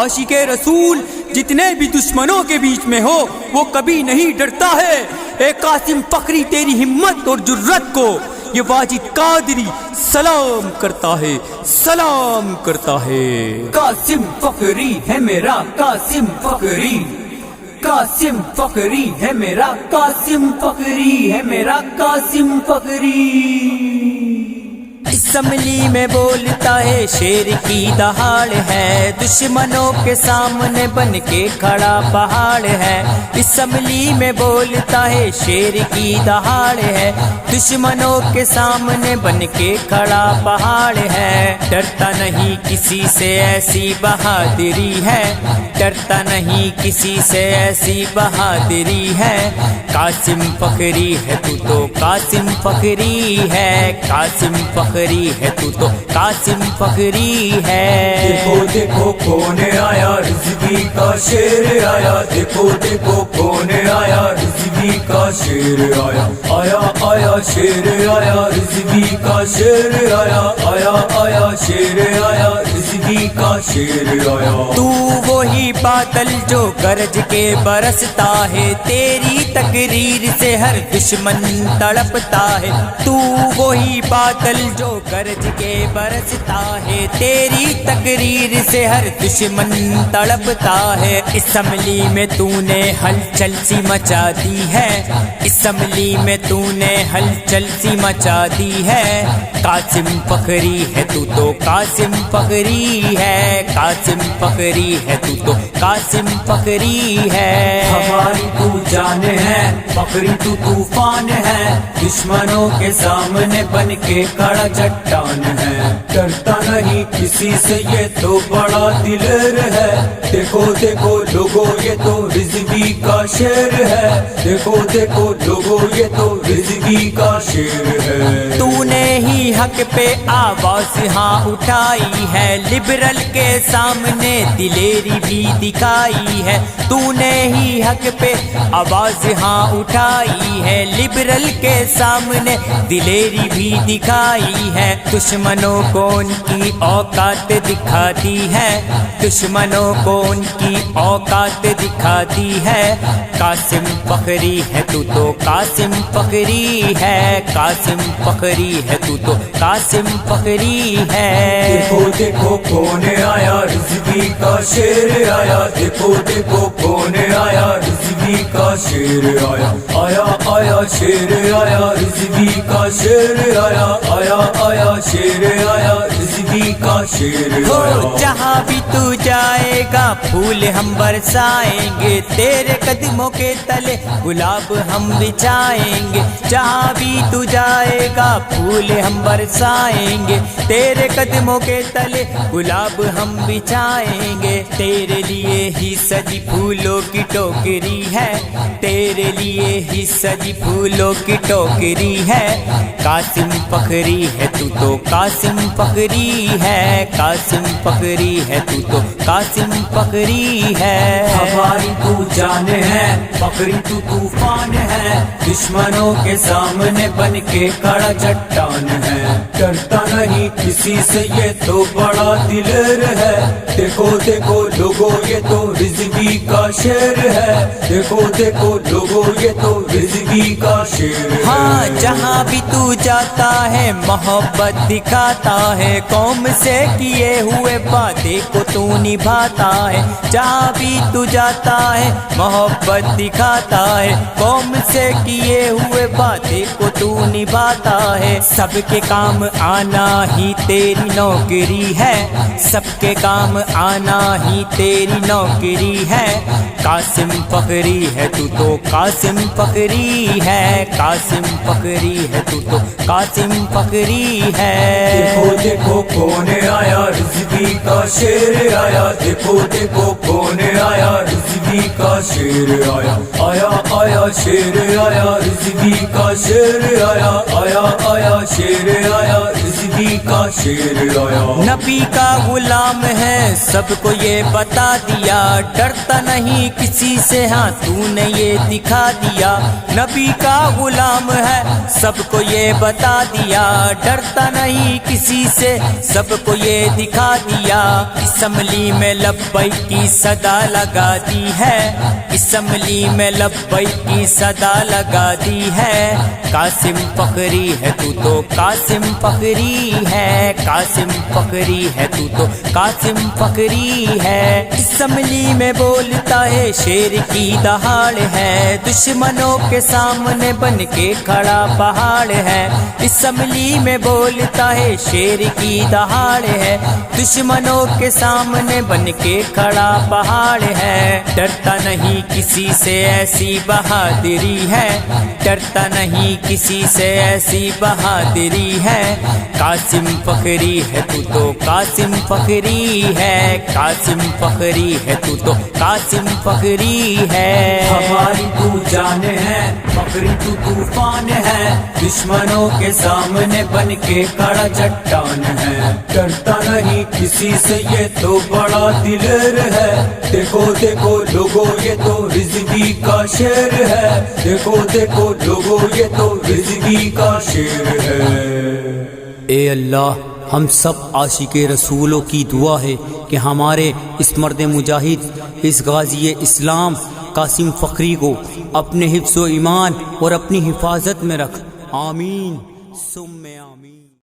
عاشق رسول جتنے بھی دشمنوں کے بیچ میں ہو وہ کبھی نہیں ڈرتا ہے۔ اے قاسم فخری تیری ہمت اور جرت کو یہ واجد قادری سلام کرتا ہے، سلام کرتا ہے۔ قاسم فخری ہے میرا قاسم فخری، قاسم فخری ہے میرا قاسم فخری ہے میرا قاسم فخری۔ اسمبلی میں بولتا ہے شیر کی دہاڑ ہے، دشمنوں کے سامنے بن کے کھڑا پہاڑ ہے۔ اسمبلی میں بولتا ہے شیر کی دہاڑ ہے، دشمنوں کے سامنے بن کے کھڑا پہاڑ ہے۔ ڈرتا نہیں کسی سے ایسی بہادری ہے، ڈرتا نہیں کسی سے ایسی بہادری ہے۔ قاسم فخری ہے تو قاسم فخری ہے، قاسم فخری ہے تو قاسم فخری ہے۔ دیکھو دیکھو کون آیا رضوی کا شیر آیا، دیکھو دیکھو کون آیا رضوی کا شیر آیا، آیا آیا شیر آیا رضوی کا شیر آیا، آیا آیا شیر آیا رضوی کا شیر آیا۔ تو وہی بادل جو گرج کے برستا ہے، تیری تقریر سے ہر دشمن تڑپتا ہے۔ تو وہی بادل جو گرج کے برستا ہے، تیری تقریر سے ہر دشمن تڑپتا ہے۔ اسمبلی میں تو نے ہلچل سی مچا دی ہے، اسمبلی میں تو نے ہلچل سی مچا دی ہے۔ قاسم فخری ہے تو قاسم فخری ہے، قاسم فخری ہے تو قاسم فخری ہے۔ ہماری تو جان ہے فخری تو طوفان ہے، دشمنوں کے سامنے بن کے کھڑا چٹان ہے۔ ڈرتا نہیں کسی سے یہ تو بڑا دلیر ہے، دیکھو دیکھو لوگو یہ تو رضوی کا شیر ہے، دیکھو دیکھو لوگو یہ تو رضوی کا شیر ہے۔ تو نے ہی حق پہ آواز ہاں اٹھائی ہے، لبرل کے سامنے دلیری بھی دکھائی ہے۔ تو نے ہی حق پہ آواز ہاں اٹھائی ہے، لبرل کے سامنے دلیری بھی دکھائی ہے۔ دشمنوں کو ان کی اوقات دکھاتی ہے، دشمنوں کو ان کی اوقات دکھاتی ہے۔ قاسم فخری ہے تو قاسم فخری ہے، قاسم فخری ہے تو قاسم فخری ہے۔ دیکھو دیکھو کون آیا رضوی کا شیر آیا، دیکھو دیکھو کون آیا رضوی کا شیر آیا، آیا آیا شیر آیا رضوی کا شیر آیا، آیا آیا شیر آیا رضوی کا شیر آیا۔ جہاں بھی تو جائے گا پھول ہم برسائیں گے، تیرے قدموں کے تلے گلاب ہم بچھائیں گے۔ جہاں بھی تو جائے گا پھول ہم برسائیں گے، تیرے قدموں کے تلے گلاب ہم بچھائیں گے۔ تیرے لیے ہی سجی پھولوں کی ٹوکری ہے، تیرے لیے ہی سجی پھولوں کی ٹوکری ہے۔ قاسم فخری ہے تو قاسم فخری ہے، قاسم فخری ہے تو قاسم فخری ہے۔ ہماری تو جان ہے فخری تو طوفان ہے، دشمنوں کے سامنے بن کے کھڑا چٹان ہے۔ ڈرتا نہیں کسی سے یہ تو بڑا دلیر ہے، دیکھو دیکھو لوگو یہ تو رضوی کا شیر ہے، دیکھو دیکھو لوگو یہ تو رضوی کا شیر ہے۔ ہاں جہاں بھی تو جاتا ہے محبت دکھاتا ہے، قوم سے کیے ہوئے وعدے کو تو نبھاتا ہے۔ جہاں بھی تو جاتا ہے محبت دکھاتا ہے، قوم سے کیے ہوئے وعدے کو تو نبھاتا ہے۔ سب کے کام آنا ہی تیری نوکری ہے، سب کے کام آنا ہی تیری نوکری ہے۔ قاسم فخری ہے تو قاسم فخری ہے، قاسم فخری ہے تو قاسم فخری ہے۔ دیکھو دیکھو کون آیا رضوی کا شیر آیا، دیکھو دیکھو کون آیا رضوی رضوی کا شیر آیا آیا آیا شیر آیا رضوی کا شیر آیا آیا آیا شیر آیا رضوی کا شیر آیا نبی کا غلام ہے سب کو یہ بتا دیا ڈرتا نہیں کسی سے ہاں تو نے یہ دکھا دیا نبی کا غلام ہے سب کو یہ بتا دیا ڈرتا نہیں کسی سے سب کو یہ دکھا دیا اسمبلی میں لبیک کی صدا لگا دی ہے اسمبلی میں لبیک کی صدا لگا دی ہے قاسم فخری ہے تو قاسم فخری ہے قاسم فخری ہے تو قاسم فخری ہے اسمبلی میں بولتا ہے شیر کی دہاڑ ہے دشمنوں کے سامنے بن کے کھڑا پہاڑ ہے اسمبلی میں بولتا ہے شیر کی دہاڑ ہے دشمنوں کے سامنے بن کے کھڑا پہاڑ ہے ڈرتا نہیں کسی سے ایسی بہادری ہے ڈرتا نہیں کسی سے ایسی بہادری ہے قاسم فخری ہے تو قاسم فخری ہے قاسم فخری ہے تو قاسم فخری ہے ہماری تو جان ہے فخری تو طوفان ہے دشمنوں کے سامنے بن کے کھڑا چٹان ہے ڈرتا نہیں کسی سے یہ تو بڑا دلیر ہے دیکھو دیکھو لوگو یہ تو رضوی کا شیر ہے دیکھو دیکھو لوگو یہ تو رضوی کا شیر ہے اے اللہ ہم سب عاشق رسولوں کی دعا ہے کہ ہمارے اس مرد مجاہد اس غازی اسلام قاسم فخری کو اپنے حفظ و ایمان اور اپنی حفاظت میں رکھ آمین ثم آمین